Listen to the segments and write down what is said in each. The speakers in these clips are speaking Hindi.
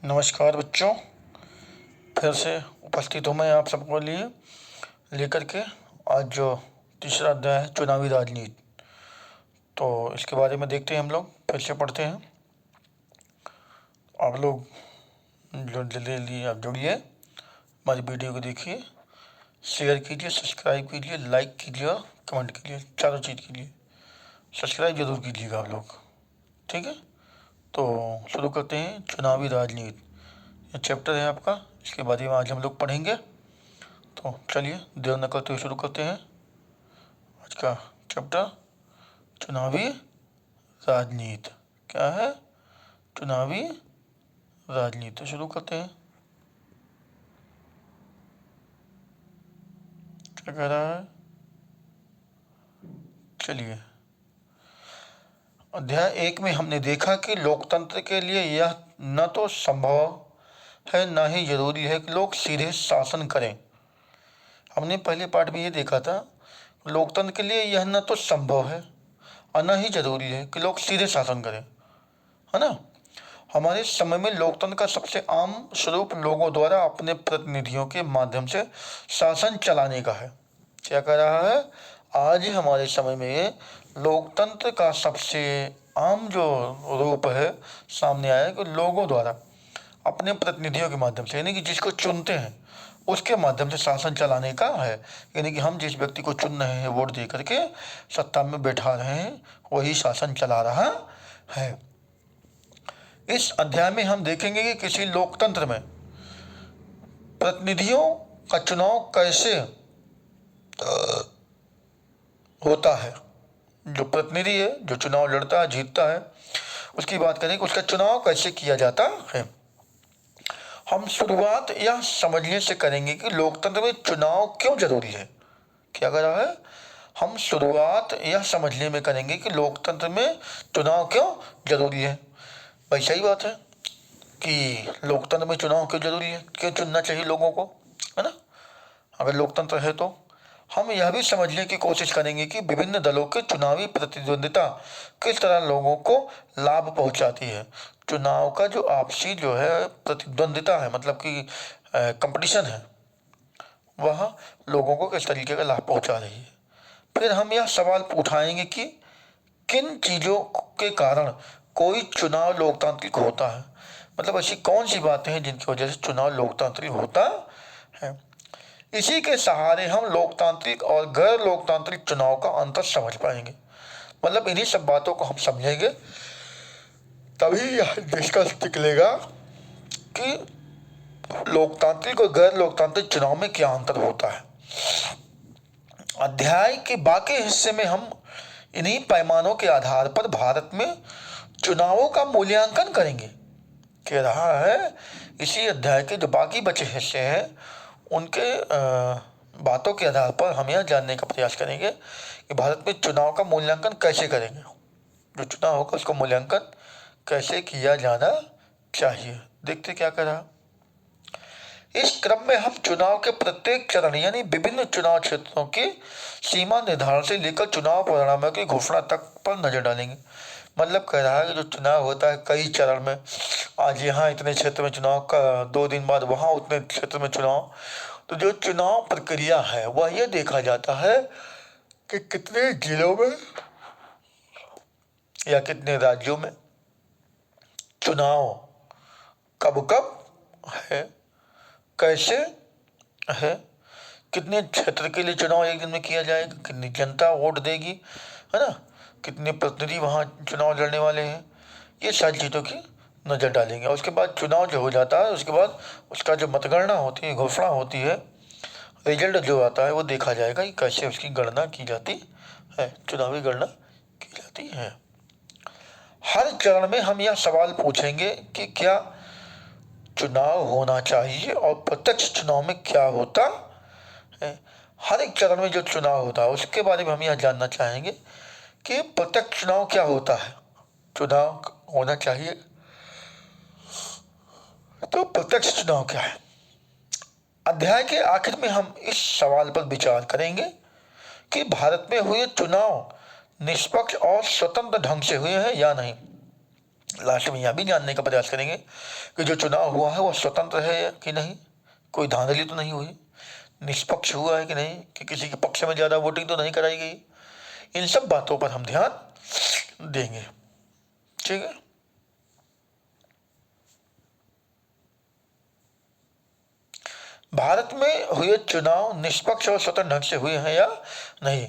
नमस्कार बच्चों, फिर से उपस्थित हूँ मैं आप सबको लिए लेकर के। आज जो तीसरा अध्याय है चुनावी राजनीति, तो इसके बारे में देखते हैं। हम लोग फिर से पढ़ते हैं। आप लोग जो जल्दी जल्दी आप जुड़िए, हमारी वीडियो को देखिए, शेयर कीजिए, सब्सक्राइब कीजिए, लाइक कीजिए और कमेंट कीजिए। चारों चीज़ कीजिए। सब्सक्राइब जरूर कीजिएगा आप लोग, ठीक है। तो शुरू करते हैं। चुनावी राजनीति ये चैप्टर है आपका, इसके बारे में आज हम लोग पढ़ेंगे। तो चलिए देर न करते हुए शुरू करते हैं आज का चैप्टर। चुनावी राजनीति क्या है? चुनावी राजनीति शुरू करते हैं। क्या कह रहा है? चलिए, अध्याय 1 में हमने देखा कि लोकतंत्र के लिए यह न तो संभव है न ही जरूरी है कि लोग सीधे शासन करें। हमने पहले पार्ट में ये देखा था, लोकतंत्र के लिए यह न तो संभव है और न ही जरूरी है कि लोग सीधे शासन करें, है ना। हमारे समय में लोकतंत्र का सबसे आम स्वरूप लोगों द्वारा अपने प्रतिनिधियों के माध्यम से शासन चलाने का है। क्या कह रहा है? आज हमारे समय में लोकतंत्र का सबसे आम जो रूप है सामने आया कि लोगों द्वारा अपने प्रतिनिधियों के माध्यम से, यानी कि जिसको चुनते हैं उसके माध्यम से शासन चलाने का है। यानी कि हम जिस व्यक्ति को चुन रहे हैं, वोट दे करके सत्ता में बैठा रहे हैं, वही शासन चला रहा है। इस अध्याय में हम देखेंगे कि किसी लोकतंत्र में प्रतिनिधियों का चुनाव कैसे होता है। जो प्रतिनिधि है, जो चुनाव लड़ता है, जीतता है, उसकी बात करें कि उसका चुनाव कैसे किया जाता है। हम शुरुआत यह समझने से करेंगे कि लोकतंत्र में चुनाव क्यों जरूरी है। क्या कर रहा है? हम शुरुआत यह समझने में करेंगे कि लोकतंत्र में चुनाव क्यों जरूरी है। भाई सही बात है कि लोकतंत्र में चुनाव क्यों जरूरी है, क्यों चुनना चाहिए लोगों को, है ना। अगर लोकतंत्र है तो हम यह भी समझने की कोशिश करेंगे कि विभिन्न दलों के चुनावी प्रतिद्वंदिता किस तरह लोगों को लाभ पहुंचाती है। चुनाव का जो आपसी जो है प्रतिद्वंदिता है, मतलब कि कंपटीशन है, वह लोगों को किस तरीके का लाभ पहुंचा रही है। फिर हम यह सवाल उठाएंगे कि किन चीज़ों के कारण कोई चुनाव लोकतांत्रिक होता है, मतलब ऐसी कौन सी बातें हैं जिनकी वजह से चुनाव लोकतांत्रिक होता है। इसी के सहारे हम लोकतांत्रिक और गैर लोकतांत्रिक चुनाव का अंतर समझ पाएंगे। मतलब इन्हीं सब बातों को हम समझेंगे, तभी यह डिस्कस निकलेगा कि लोकतांत्रिक और गैर लोकतांत्रिक चुनाव में क्या अंतर होता है। अध्याय के बाकी हिस्से में हम इन्हीं पैमानों के आधार पर भारत में चुनावों का मूल्यांकन करेंगे। कह रहा है इसी अध्याय के जो बाकी बचे हिस्से हैं उनके बातों के आधार पर हम यह जानने का प्रयास करेंगे कि भारत में चुनाव का मूल्यांकन कैसे करेंगे। जो चुनाव होगा उसका मूल्यांकन कैसे किया जाना चाहिए। देखते क्या कर रहा। इस क्रम में हम चुनाव के प्रत्येक चरण यानी विभिन्न चुनाव क्षेत्रों की सीमा निर्धारण से लेकर चुनाव परिणामों की घोषणा तक पर नजर डालेंगे। मतलब कह रहा है कि जो चुनाव होता है कई चरण में, आज यहाँ इतने क्षेत्र में चुनाव का, 2 दिन बाद वहाँ उतने क्षेत्र में चुनाव, तो जो चुनाव प्रक्रिया है वह यह देखा जाता है कि कितने जिलों में या कितने राज्यों में चुनाव कब कब है, कैसे है, कितने क्षेत्र के लिए चुनाव एक दिन में किया जाएगा, कितनी जनता वोट देगी, है ना, कितने प्रतिनिधि वहाँ चुनाव लड़ने वाले हैं, ये सारी चीज़ों की नज़र डालेंगे। और उसके बाद चुनाव जो हो जाता है उसके बाद उसका जो मतगणना होती है, घोषणा होती है, रिजल्ट जो आता है वो देखा जाएगा कि कैसे उसकी गणना की जाती है, चुनावी गणना की जाती है। हर चरण में हम यह सवाल पूछेंगे कि क्या चुनाव होना चाहिए और प्रत्यक्ष चुनाव में क्या होता है। हर एक चरण में जो चुनाव होता है उसके बारे में हम यह जानना चाहेंगे कि प्रत्यक्ष चुनाव क्या होता है, चुनाव होना चाहिए तो प्रत्यक्ष चुनाव क्या है। अध्याय के आखिर में हम इस सवाल पर विचार करेंगे कि भारत में हुए चुनाव निष्पक्ष और स्वतंत्र ढंग से हुए हैं या नहीं। लास्ट में यह भी जानने का प्रयास करेंगे कि जो चुनाव हुआ है वह स्वतंत्र है कि नहीं, कोई धांधली तो नहीं हुई, निष्पक्ष हुआ है कि नहीं, कि किसी के पक्ष में ज़्यादा वोटिंग तो नहीं कराई गई। इन सब बातों पर हम ध्यान देंगे। ठीक है। भारत में हुए चुनाव निष्पक्ष और स्वतंत्र ढंग से हुए हैं या नहीं,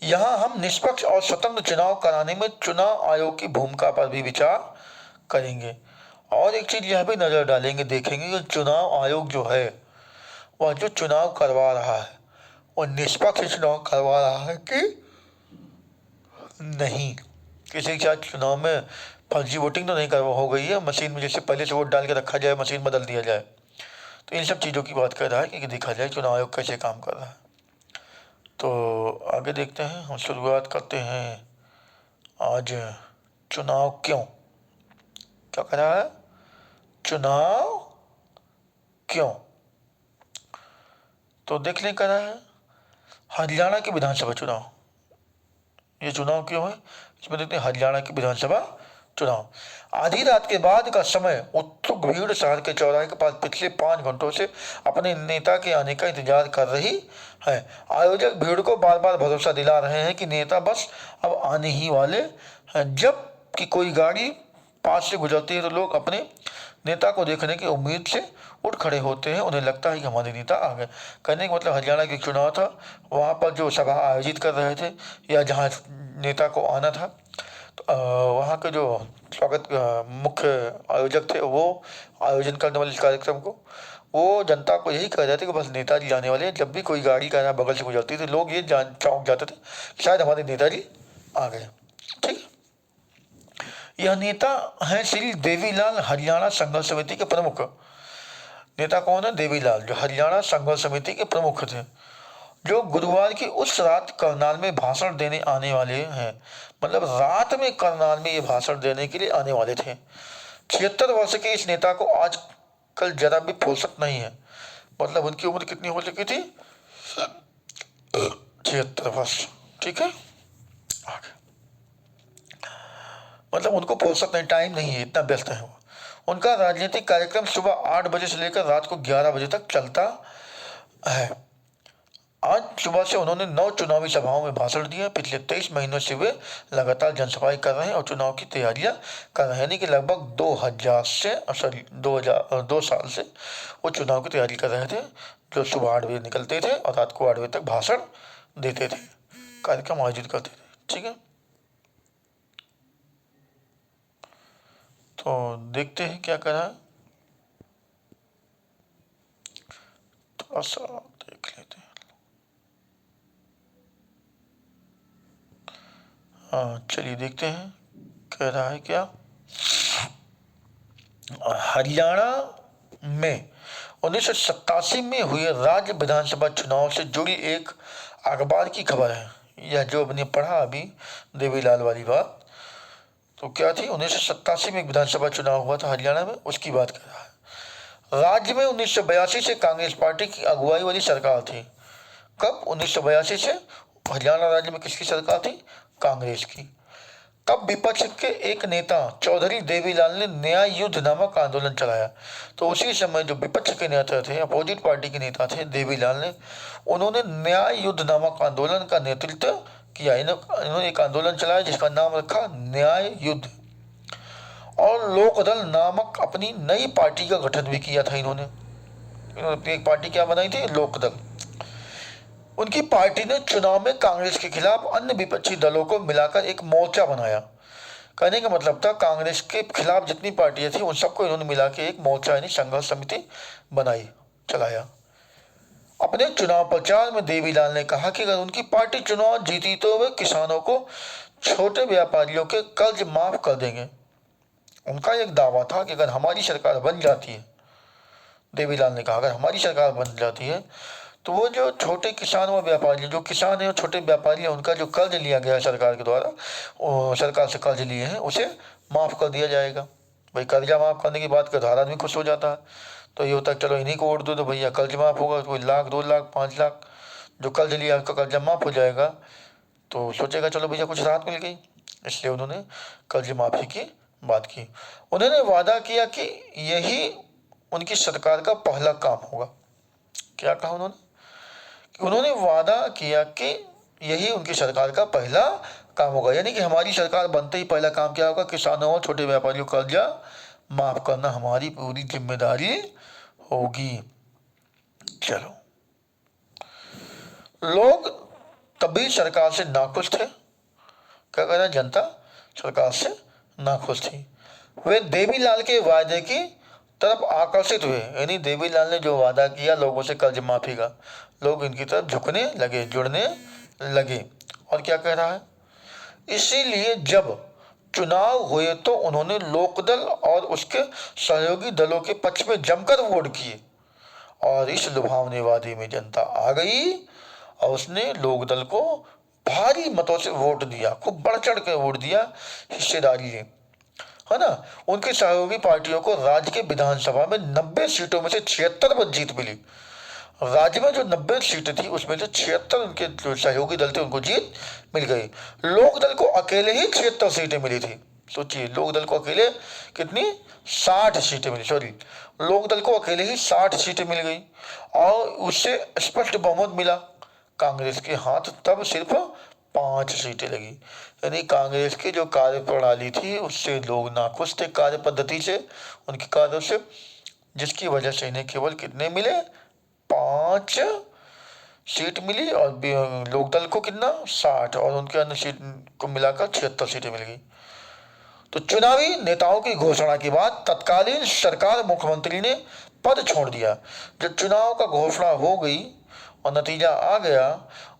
यहाँ हम निष्पक्ष और स्वतंत्र चुनाव कराने में चुनाव आयोग की भूमिका पर भी विचार करेंगे। और एक चीज यह भी नजर डालेंगे, देखेंगे कि चुनाव आयोग जो है वह जो चुनाव करवा रहा है वह निष्पक्ष चुनाव करवा रहा है कि नहीं, किसी के साथ चुनाव में फर्जी वोटिंग तो नहीं करवा हो गई है, मशीन में जैसे पहले से वोट डाल के रखा जाए, मशीन बदल दिया जाए। तो इन सब चीज़ों की बात कर रहा है कि देखा जाए चुनाव आयोग कैसे काम कर रहा है। तो आगे देखते हैं, हम शुरुआत करते हैं आज चुनाव क्यों, क्या कह रहा है, चुनाव क्यों। तो देखने का रहा है हरियाणा के विधानसभा चुनाव, ये चुनाव क्यों है, इसमें देखते हैं हरियाणा की विधानसभा चुनाव। आधी रात के बाद का समय, उत्सुक भीड़ शहर के चौराहे के पास पिछले 5 घंटों से अपने नेता के आने का इंतजार कर रही है। आयोजक भीड़ को बार बार भरोसा दिला रहे हैं कि नेता बस अब आने ही वाले हैं। जब कि कोई गाड़ी पास से गुजरती है तो लोग अपने नेता को देखने की उम्मीद से उठ खड़े होते हैं, उन्हें लगता है कि हमारे नेता आ गए। कहने का मतलब हरियाणा के चुनाव था, वहाँ पर जो सभा आयोजित कर रहे थे या जहाँ नेता को आना था, तो वहाँ के जो स्वागत मुख्य आयोजक थे वो आयोजन करने वाले इस कार्यक्रम को, वो जनता को यही कह रहे थे कि बस नेताजी जाने वाले हैं। जब भी कोई गाड़ी का बगल से गुजरती थी लोग ये जान चौंक जाते थे शायद हमारे नेताजी आ गए। ठीक, यह नेता हैं श्री देवीलाल, हरियाणा संघर्ष समिति के प्रमुख। नेता कौन है, देवीलाल, जो हरियाणा संघर्ष समिति के प्रमुख थे, जो गुरुवार की उस रात करनाल में भाषण देने आने वाले हैं। मतलब रात में करनाल में ये भाषण देने के लिए आने वाले थे। 76 वर्ष के इस नेता को आज कल जरा भी फुर्सत नहीं है। मतलब उनकी उम्र कितनी हो चुकी थी, 76 वर्ष। ठीक है, आगे मतलब उनको फुर्सत नहीं, टाइम नहीं है, इतना व्यस्त है वो। उनका राजनीतिक कार्यक्रम सुबह 8 बजे से लेकर रात को 11 बजे तक चलता है। आज सुबह से उन्होंने 9 चुनावी सभाओं में भाषण दिया। पिछले 23 महीनों से वे लगातार जनसभाएं कर रहे हैं और चुनाव की तैयारियां कर रहे हैं। यानी कि लगभग 2 साल से वो चुनाव की तैयारी कर रहे थे, जो सुबह 8 बजे निकलते थे और रात को 8 बजे तक भाषण देते थे, कार्यक्रम आयोजित करते थे। ठीक है, तो देखते हैं क्या करा, थोड़ा सा देख लेते हैं। हाँ चलिए देखते हैं, कह रहा है क्या, हरियाणा में 1987 में हुए राज्य विधानसभा चुनाव से जुड़ी एक अखबार की खबर है। यह जो आपने पढ़ा अभी देवीलाल वाली बात, तो क्या थी, 1987 में एक विधानसभा चुनाव हुआ था हरियाणा में, उसकी बात कर रहा है। राज्य में 1982 से कांग्रेस पार्टी की अगुवाई वाली सरकार थी। कब, 1982 से हरियाणा राज्य में किसकी सरकार थी, कांग्रेस की। तब विपक्ष के एक नेता चौधरी देवीलाल ने न्याय युद्ध नामक आंदोलन चलाया। तो उसी समय जो विपक्ष के नेता थे, अपोजिट पार्टी के नेता थे देवीलाल ने, उन्होंने न्याय युद्ध नामक आंदोलन का नेतृत्व किया। इन्होंने एक आंदोलन चलाया जिसका नाम रखा न्याय युद्ध, और लोकदल नामक अपनी नई पार्टी का गठन भी किया था। इन्होंने अपनी एक पार्टी क्या बनाई थी, लोकदल। उनकी पार्टी ने चुनाव में कांग्रेस के खिलाफ अन्य विपक्षी दलों को मिलाकर एक मोर्चा बनाया। कहने का मतलब था कांग्रेस के खिलाफ जितनी पार्टियां थी उन सबको इन्होंने मिला के एक मोर्चा यानी संघर्ष समिति बनाई, चलाया। अपने चुनाव प्रचार में देवीलाल ने कहा कि अगर उनकी पार्टी चुनाव जीती तो वे किसानों को, छोटे व्यापारियों के कर्ज माफ कर देंगे। उनका एक दावा था कि अगर हमारी सरकार बन जाती है, देवीलाल ने कहा अगर हमारी सरकार बन जाती है तो वो जो छोटे किसान व व्यापारी, जो किसान है और छोटे व्यापारी हैं, उनका जो कर्ज लिया गया है सरकार के द्वारा, सरकार से कर्ज लिए हैं, उसे माफ़ कर दिया जाएगा। भाई कर्जा माफ़ करने की बात कर हर आदमी खुश हो जाता है। तो ये होता है चलो इन्हीं को वोट दो तो भैया कर्ज माफ़ होगा, कोई लाख 2 लाख 5 लाख जो कर्ज लिया उसका कर्जा माफ़ हो जाएगा, तो सोचेगा चलो भैया कुछ राहत मिल गई। इसलिए उन्होंने कर्ज माफ़ी की बात की। उन्होंने वादा किया कि यही उनकी सरकार का पहला काम होगा। क्या कहा उन्होंने? उन्होंने वादा किया कि यही उनकी सरकार का पहला काम होगा, यानी कि हमारी सरकार बनते ही पहला काम क्या होगा? किसानों और छोटे व्यापारियों का कर्जा माफ करना हमारी पूरी जिम्मेदारी होगी। चलो, लोग तभी सरकार से नाखुश थे। क्या कहना, जनता सरकार से नाखुश थी। वे देवीलाल के वायदे की तरफ आकर्षित हुए, यानी देवीलाल ने जो वादा किया लोगों से कर्ज माफी का, लोग इनकी तरफ झुकने लगे, जुड़ने लगे। और क्या कह रहा है? इसीलिए जब चुनाव हुए तो उन्होंने लोकदल और उसके सहयोगी दलों के पक्ष में जमकर वोट किए और इस लुभावनेवादी में जनता आ गई और उसने लोकदल को भारी मतों से वोट दिया, खूब बढ़ चढ़ के वोट दिया, हिस्सेदारी है ना। उनकी सहयोगी पार्टियों को राज्य के विधानसभा में 90 सीटों में से 76 पर जीत मिली। राज्य में जो 90 सीटें थी उसमें से 76 उनके जो सहयोगी दल थे उनको जीत मिल गई। लोकदल को अकेले ही 76 सीटें मिली थी। सोचिए, लोकदल को अकेले कितनी 60 सीटें मिली, सॉरी, लोकदल को अकेले ही 60 सीटें मिल गई और उससे स्पष्ट बहुमत मिला। कांग्रेस के हाथ तब सिर्फ 5 सीटें लगी, यानी कांग्रेस की जो कार्य प्रणाली थी उससे लोग नाखुश थे, कार्य पद्धति से, उनके कार्यों से, जिसकी वजह से इन्हें केवल कितने मिले? 5 सीट मिली और लोकदल को कितना 60 और उनके अन्य सीट को मिलाकर 76 सीटें मिल गई। तो चुनावी नेताओं की घोषणा के बाद तत्कालीन सरकार मुख्यमंत्री ने पद छोड़ दिया। जब चुनाव का घोषणा हो गई और नतीजा आ गया,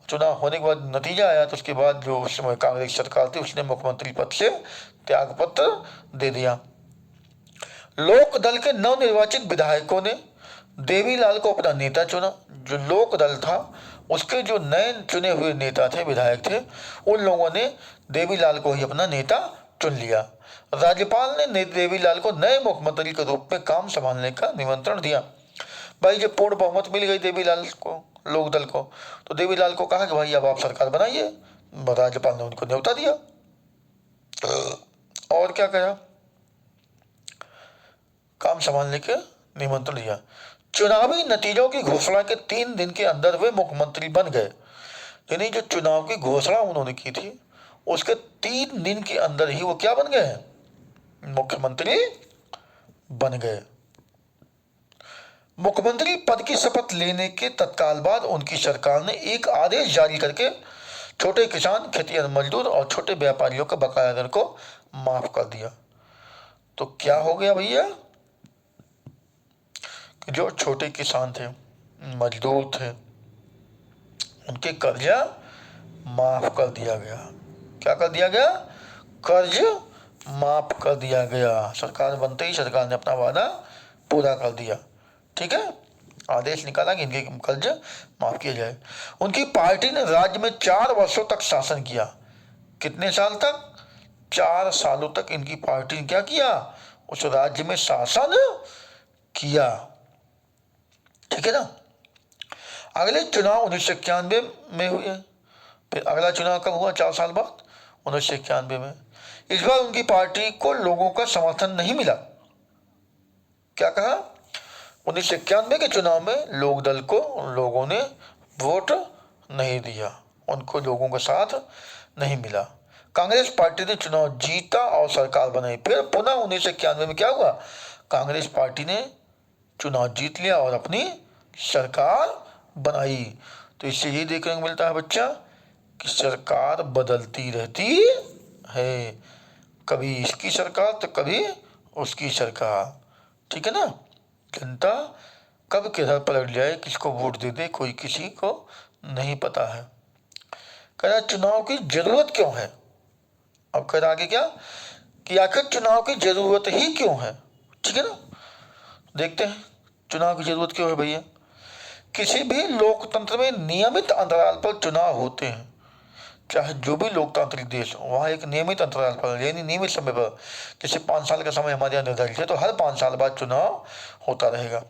चुनाव होने के बाद नतीजा आया तो उसके बाद जो उस समय कांग्रेस सरकार थी उसने मुख्यमंत्री पद से त्यागपत्र दे दिया। लोकदल के नवनिर्वाचित विधायकों ने देवीलाल को अपना नेता चुना। जो लोकदल था उसके जो नए चुने हुए नेता थे, विधायक थे, उन लोगों ने देवीलाल को ही अपना नेता चुन लिया। राज्यपाल ने देवीलाल को नए मुख्यमंत्री के रूप में काम संभालने का निमंत्रण दिया। भाई जब पूर्ण बहुमत मिल गई देवीलाल को, लोकदल को, तो देवीलाल को कहा कि भाई अब आप सरकार बनाइए। राज्यपाल ने उनको न्योता दिया और क्या कहा? काम संभालने के निमंत्रण दिया। चुनावी नतीजों की घोषणा के 3 दिन के अंदर वे मुख्यमंत्री बन गए, यानी जो चुनाव की घोषणा उन्होंने की थी उसके 3 दिन के अंदर ही वो क्या बन गए? मुख्यमंत्री बन गए। मुख्यमंत्री पद की शपथ लेने के तत्काल बाद उनकी सरकार ने एक आदेश जारी करके छोटे किसान, खेतिहर मजदूर और छोटे व्यापारियों का बकाया ऋण को माफ कर दिया। तो क्या हो गया भैया? जो छोटे किसान थे, मजदूर थे, उनके कर्जा माफ कर दिया गया। क्या कर दिया गया? कर्ज माफ कर दिया गया। सरकार बनते ही सरकार ने अपना वादा पूरा कर दिया। ठीक है, आदेश निकाला कि इनके कर्ज माफ किया जाए। उनकी पार्टी ने राज्य में 4 वर्षों तक शासन किया। कितने साल तक? 4 सालों तक इनकी पार्टी ने क्या किया? उस राज्य में शासन किया। ठीक है ना। अगले चुनाव 1991 में हुए। फिर अगला चुनाव कब हुआ? 4 साल बाद, 1991 में। इस बार उनकी पार्टी को लोगों का समर्थन नहीं मिला। क्या कहा? 1991 के चुनाव में लोकदल को लोगों ने वोट नहीं दिया, उनको लोगों का साथ नहीं मिला। कांग्रेस पार्टी ने चुनाव जीता और सरकार बनाई। फिर पुनः 1991 में क्या हुआ? कांग्रेस पार्टी ने चुनाव जीत लिया और अपनी सरकार बनाई। तो इससे ये देखने को मिलता है बच्चा कि सरकार बदलती रहती है, कभी इसकी सरकार तो कभी उसकी सरकार। ठीक है ना। जनता कब किधर पलट जाए, किसको वोट दे दे, कोई किसी को नहीं पता है। कह रहा चुनाव की जरूरत क्यों है? अब कह रहा आगे क्या कि आखिर चुनाव की जरूरत ही क्यों है। ठीक है ना, देखते हैं चुनाव की जरूरत क्यों है भैया। किसी भी लोकतंत्र में नियमित अंतराल पर चुनाव होते हैं। चाहे जो भी लोकतांत्रिक देश हो वहाँ एक नियमित अंतराल पर, यानी नियमित समय पर, जैसे 5 साल का समय हमारे यहाँ निर्धारित है तो हर 5 साल बाद चुनाव होता रहेगा।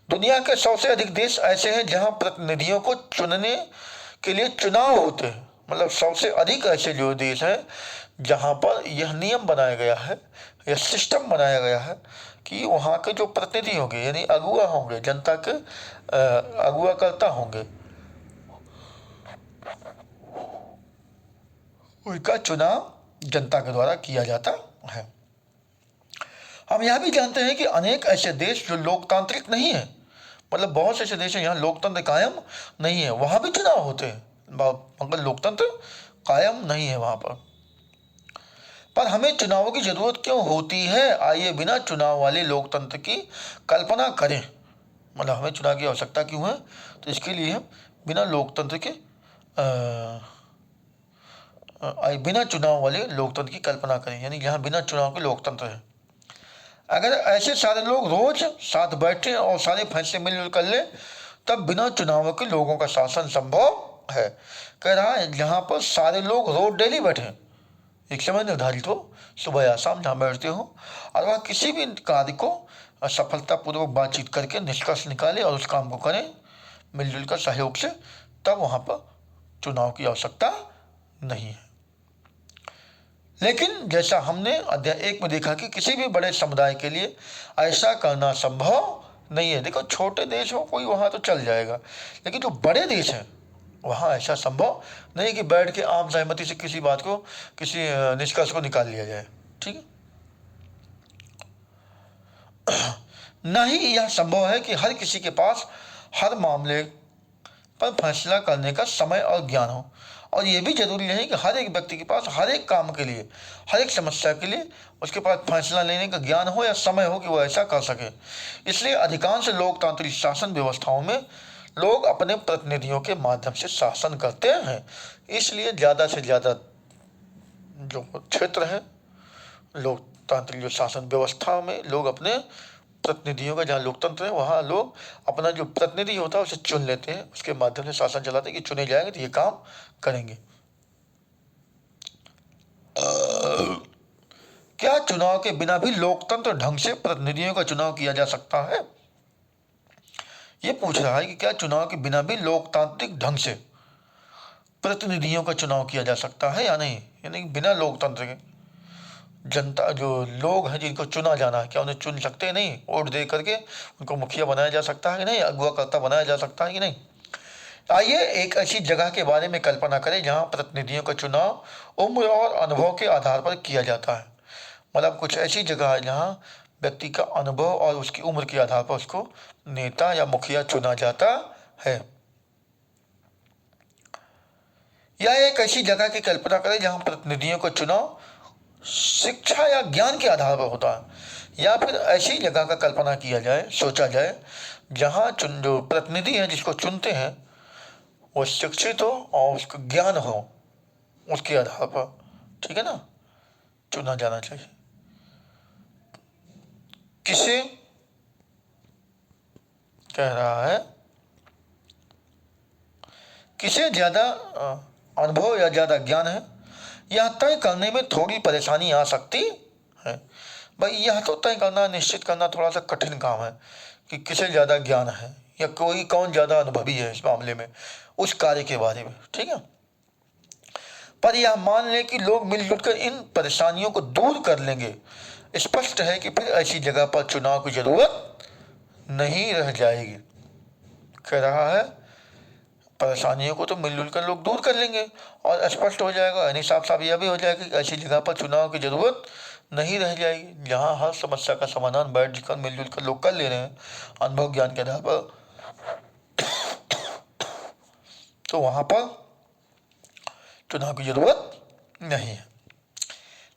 दुनिया के 100 से अधिक देश ऐसे हैं जहाँ प्रतिनिधियों को चुनने के लिए चुनाव होते हैं। मतलब 100 से अधिक ऐसे जो देश हैं जहाँ पर यह नियम बनाया गया है, यह सिस्टम बनाया गया है कि वहाँ के जो प्रतिनिधि होंगे यानी अगुआ होंगे, जनता के अगुआकर्ता होंगे, उनका चुनाव जनता के द्वारा किया जाता है। हम यह भी जानते हैं कि अनेक ऐसे देश जो लोकतांत्रिक नहीं है, मतलब बहुत से ऐसे देश हैं यहाँ लोकतंत्र कायम नहीं है, वहाँ भी चुनाव होते हैं, मगर लोकतंत्र कायम नहीं है वहाँ पर हमें चुनावों की जरूरत क्यों होती है? आइए बिना चुनाव वाले लोकतंत्र की कल्पना करें। मतलब हमें चुनाव की आवश्यकता क्यों है? तो इसके लिए हम बिना लोकतंत्र के बिना चुनाव वाले लोकतंत्र की कल्पना करें, यानी यहाँ बिना चुनाव के लोकतंत्र है। अगर ऐसे सारे लोग रोज साथ बैठे और सारे फैसले मिलजुल कर ले, तब बिना चुनाव के लोगों का शासन संभव है। कह रहा है जहाँ पर सारे लोग रोज डेली बैठे, एक समय निर्धारित हो, सुबह या शाम जहाँ बैठते हो, और वह किसी भी कार्य को सफलतापूर्वक बातचीत करके निष्कर्ष निकाले और उस काम को करें मिलजुल कर सहयोग से, तब वहाँ पर चुनाव की आवश्यकता नहीं है। लेकिन जैसा हमने अध्याय 1 में देखा कि किसी भी बड़े समुदाय के लिए ऐसा करना संभव नहीं है। देखो छोटे देश हो कोई वहाँ तो चल जाएगा, लेकिन जो बड़े देश हैं वहाँ ऐसा संभव नहीं कि बैठ के आम सहमति से किसी बात को, किसी निष्कर्ष को निकाल लिया जाए। ठीक है, न ही यह संभव है कि हर किसी के पास हर मामले पर फैसला करने का समय और ज्ञान हो, और यह भी जरूरी नहीं कि हर एक व्यक्ति के पास हर एक काम के लिए, हर एक समस्या के लिए उसके पास फैसला लेने का ज्ञान हो या समय हो कि वो ऐसा कर सके। इसलिए अधिकांश लोकतांत्रिक शासन व्यवस्थाओं में लोग अपने प्रतिनिधियों के माध्यम से शासन करते हैं। इसलिए ज़्यादा से ज़्यादा जो क्षेत्र है लोकतांत्रिक जो शासन व्यवस्था में लोग अपने प्रतिनिधियों का, जहाँ लोकतंत्र है वहाँ लोग अपना जो प्रतिनिधि होता है उसे चुन लेते हैं, उसके माध्यम से शासन चलाते हैं कि चुने जाएंगे तो ये काम करेंगे। क्या चुनाव के बिना भी लोकतंत्र ढंग से प्रतिनिधियों का चुनाव किया जा सकता है? ये पूछ रहा है कि क्या चुनाव के बिना भी लोकतांत्रिक ढंग से प्रतिनिधियों का चुनाव किया जा सकता है या नहीं, यानी बिना लोकतंत्र के जनता जो लोग हैं जिनको चुना जाना है, क्या उन्हें चुन सकते हैं? नहीं, वोट दे करके उनको मुखिया बनाया जा सकता है कि नहीं, अगुवाकर्ता बनाया जा सकता है कि नहीं? आइए एक ऐसी जगह के बारे में कल्पना करें जहां प्रतिनिधियों का चुनाव उम्र और अनुभव के आधार पर किया जाता है। मतलब कुछ ऐसी जगह है जहां व्यक्ति का अनुभव और उसकी उम्र के आधार पर उसको नेता या मुखिया चुना जाता है। या एक ऐसी जगह की कल्पना करें जहां प्रतिनिधियों का चुनाव शिक्षा या ज्ञान के आधार पर होता है। या फिर ऐसी जगह का कल्पना किया जाए, सोचा जाए, जहाँ जो प्रतिनिधि हैं जिसको चुनते हैं वो शिक्षित हो और उसको ज्ञान हो, उसके आधार पर, ठीक है ना, चुना जाना चाहिए। किसे कह रहा है, किसे ज़्यादा अनुभव या ज़्यादा ज्ञान है, यह तय करने में थोड़ी परेशानी आ सकती है। भाई यह तो तय करना, निश्चित करना थोड़ा सा कठिन काम है कि किसे ज़्यादा ज्ञान है या कौन ज़्यादा अनुभवी है इस मामले में, उस कार्य के बारे में। ठीक है, पर यह मान लें कि लोग मिलजुल कर इन परेशानियों को दूर कर लेंगे, स्पष्ट है कि फिर ऐसी जगह पर चुनाव की जरूरत नहीं रह जाएगी। कह रहा है परेशानियों को तो मिलजुल कर लोग दूर कर लेंगे और स्पष्ट हो जाएगा, यानी साफ साफ यह भी हो जाएगा कि ऐसी जगह पर चुनाव की जरूरत नहीं रह जाएगी जहाँ हर समस्या का समाधान बैठ कर मिलजुल कर लोग कर ले रहे हैं अनुभव ज्ञान के आधार पर। तो वहाँ पर चुनाव की जरूरत नहीं है।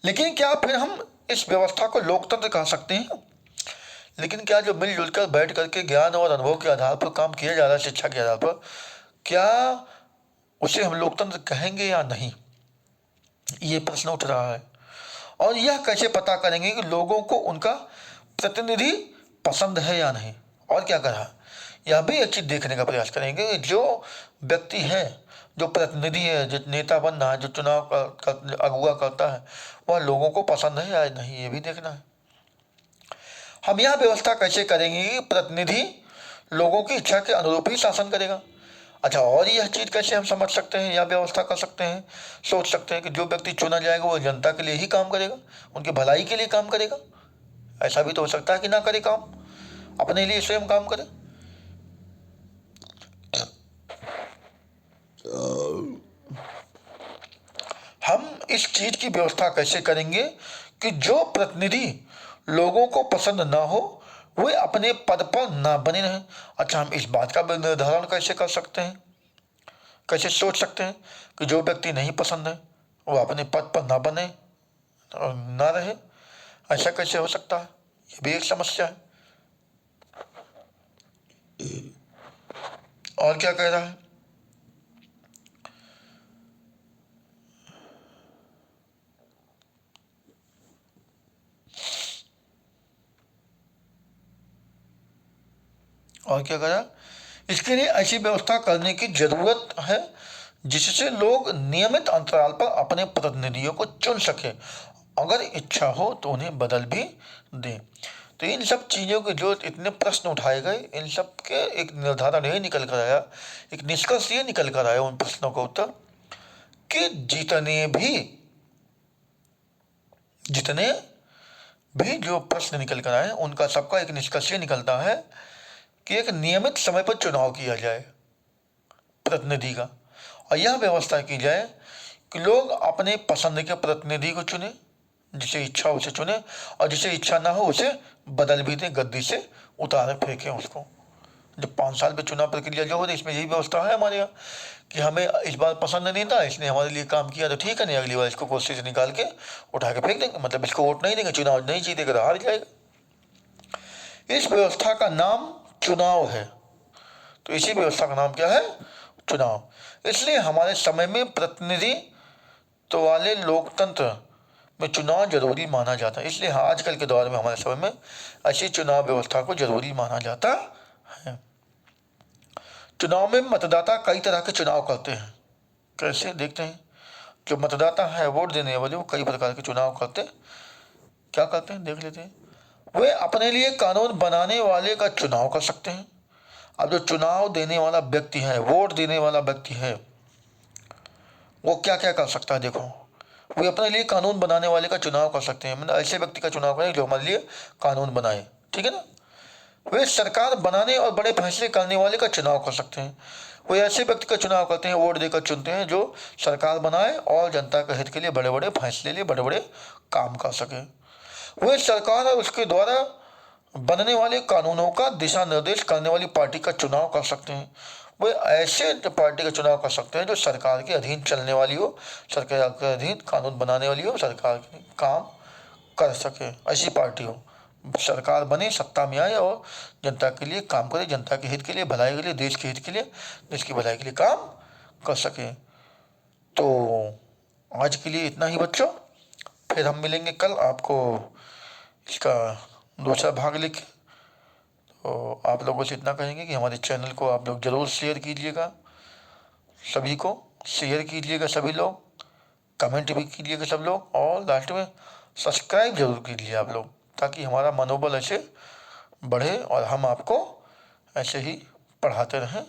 लेकिन क्या फिर हम इस व्यवस्था को लोकतंत्र कह सकते हैं? लेकिन क्या जो मिलजुल कर बैठ करके ज्ञान और अनुभव के आधार पर काम किया जा रहा है, शिक्षा के आधार पर, क्या उसे हम लोकतंत्र कहेंगे या नहीं, ये प्रश्न उठ रहा है। और यह कैसे पता करेंगे कि लोगों को उनका प्रतिनिधि पसंद है या नहीं? और क्या कहा, यह भी एक चीज़ देखने का प्रयास करेंगे कि जो व्यक्ति है, जो प्रतिनिधि है, जो नेता बन रहा है, जो चुनाव अगुवा करता है, वह लोगों को पसंद है या नहीं, ये भी देखना है। हम यह व्यवस्था कैसे करेंगे कि प्रतिनिधि लोगों की इच्छा के अनुरूप ही शासन करेगा? अच्छा, और यह चीज़ कैसे हम समझ सकते हैं या व्यवस्था कर सकते हैं, सोच सकते हैं कि जो व्यक्ति चुना जाएगा वो जनता के लिए ही काम करेगा, उनकी भलाई के लिए काम करेगा? ऐसा भी तो हो सकता है कि ना करे काम, अपने लिए स्वयं काम करे। हम इस चीज की व्यवस्था कैसे करेंगे कि जो प्रतिनिधि लोगों को पसंद ना हो वे अपने पद पर ना बने रहें? अच्छा, हम इस बात का निर्धारण कैसे कर सकते हैं, कैसे सोच सकते हैं कि जो व्यक्ति नहीं पसंद है वो अपने पद पर ना बने और ना रहे? ऐसा कैसे हो सकता है? ये भी एक समस्या है। और क्या कह रहा है? और क्या करा? इसके लिए ऐसी व्यवस्था करने की जरूरत है जिससे लोग नियमित अंतराल पर अपने प्रतिनिधियों को चुन सके, अगर इच्छा हो तो उन्हें बदल भी दें। तो इन सब चीज़ों के जो इतने प्रश्न उठाए गए, इन सब के एक निर्धारण ये निकल कर आया, एक निष्कर्ष ये निकल कर आया उन प्रश्नों का उत्तर कि जितने भी जो प्रश्न निकल कर आए उनका सबका एक निष्कर्ष ये निकलता है कि एक नियमित समय पर चुनाव किया जाए प्रतिनिधि का, और यह व्यवस्था की जाए कि लोग अपने पसंद के प्रतिनिधि को चुने, जिसे इच्छा उसे चुने, और जिसे इच्छा ना हो उसे बदल भी दें, गद्दी से उतारे फेंकें उसको। जब 5 साल पे चुनाव प्रक्रिया जो हो रही इसमें यही व्यवस्था है हमारे यहाँ कि हमें इस बार पसंद नहीं था, इसने हमारे लिए काम किया तो ठीक है, नहीं अगली बार इसको कुर्सी से निकाल के उठा के फेंक देंगे, मतलब इसको वोट नहीं देंगे, चुनाव नहीं जीतेगा तो हार जाएगा। इस व्यवस्था का नाम चुनाव है। तो इसी व्यवस्था का नाम क्या है? चुनाव। इसलिए हमारे समय में प्रतिनिधित्व वाले लोकतंत्र में चुनाव जरूरी माना जाता है। इसलिए आजकल के दौर में हमारे समय में ऐसी चुनाव व्यवस्था को जरूरी माना जाता है। चुनाव में मतदाता कई तरह के चुनाव करते हैं। कैसे? देखते हैं। जो मतदाता है, वोट देने वाले, वो कई प्रकार के चुनाव करते हैं। क्या करते हैं देख लेते हैं। वे अपने लिए कानून बनाने वाले का चुनाव कर सकते हैं। अब जो चुनाव देने वाला व्यक्ति है, वोट देने वाला व्यक्ति है, वो क्या क्या कर सकता है? देखो, वे अपने लिए कानून बनाने वाले का चुनाव कर सकते हैं, मतलब ऐसे व्यक्ति का चुनाव करें जो हमारे लिए कानून बनाए, ठीक है ना। वे सरकार बनाने और बड़े फैसले करने वाले का चुनाव कर सकते हैं। वे ऐसे व्यक्ति का चुनाव करते हैं, वोट देकर चुनते हैं, जो सरकार बनाए और जनता के हित के लिए बड़े बड़े फैसले लिए, बड़े बड़े काम कर सके। वे सरकार और उसके द्वारा बनने वाले कानूनों का दिशा निर्देश करने वाली पार्टी का चुनाव कर सकते हैं। वे ऐसे पार्टी का चुनाव कर सकते हैं जो सरकार के अधीन चलने वाली हो, सरकार के अधीन कानून बनाने वाली हो, सरकार के काम कर सके, ऐसी पार्टी हो। सरकार बने, सत्ता में आए और जनता के लिए काम करे, जनता के हित के लिए, भलाई के लिए, देश के हित के लिए, देश की भलाई के लिए काम कर सके। तो आज के लिए इतना ही बच्चों, फिर हम मिलेंगे कल आपको इसका दूसरा भाग लेके। तो आप लोगों से इतना कहेंगे कि हमारे चैनल को आप लोग ज़रूर शेयर कीजिएगा, सभी को शेयर कीजिएगा, सभी लोग कमेंट भी कीजिएगा सब लोग, और लास्ट में सब्सक्राइब जरूर कीजिए आप लोग, ताकि हमारा मनोबल ऐसे बढ़े और हम आपको ऐसे ही पढ़ाते रहें,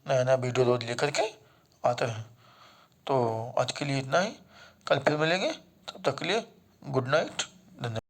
नया नया वीडियो रोज लेकर के आते रहें। तो आज के लिए इतना ही, कल फिर मिलेंगे, तब तक के लिए गुड नाइट, धन्यवाद।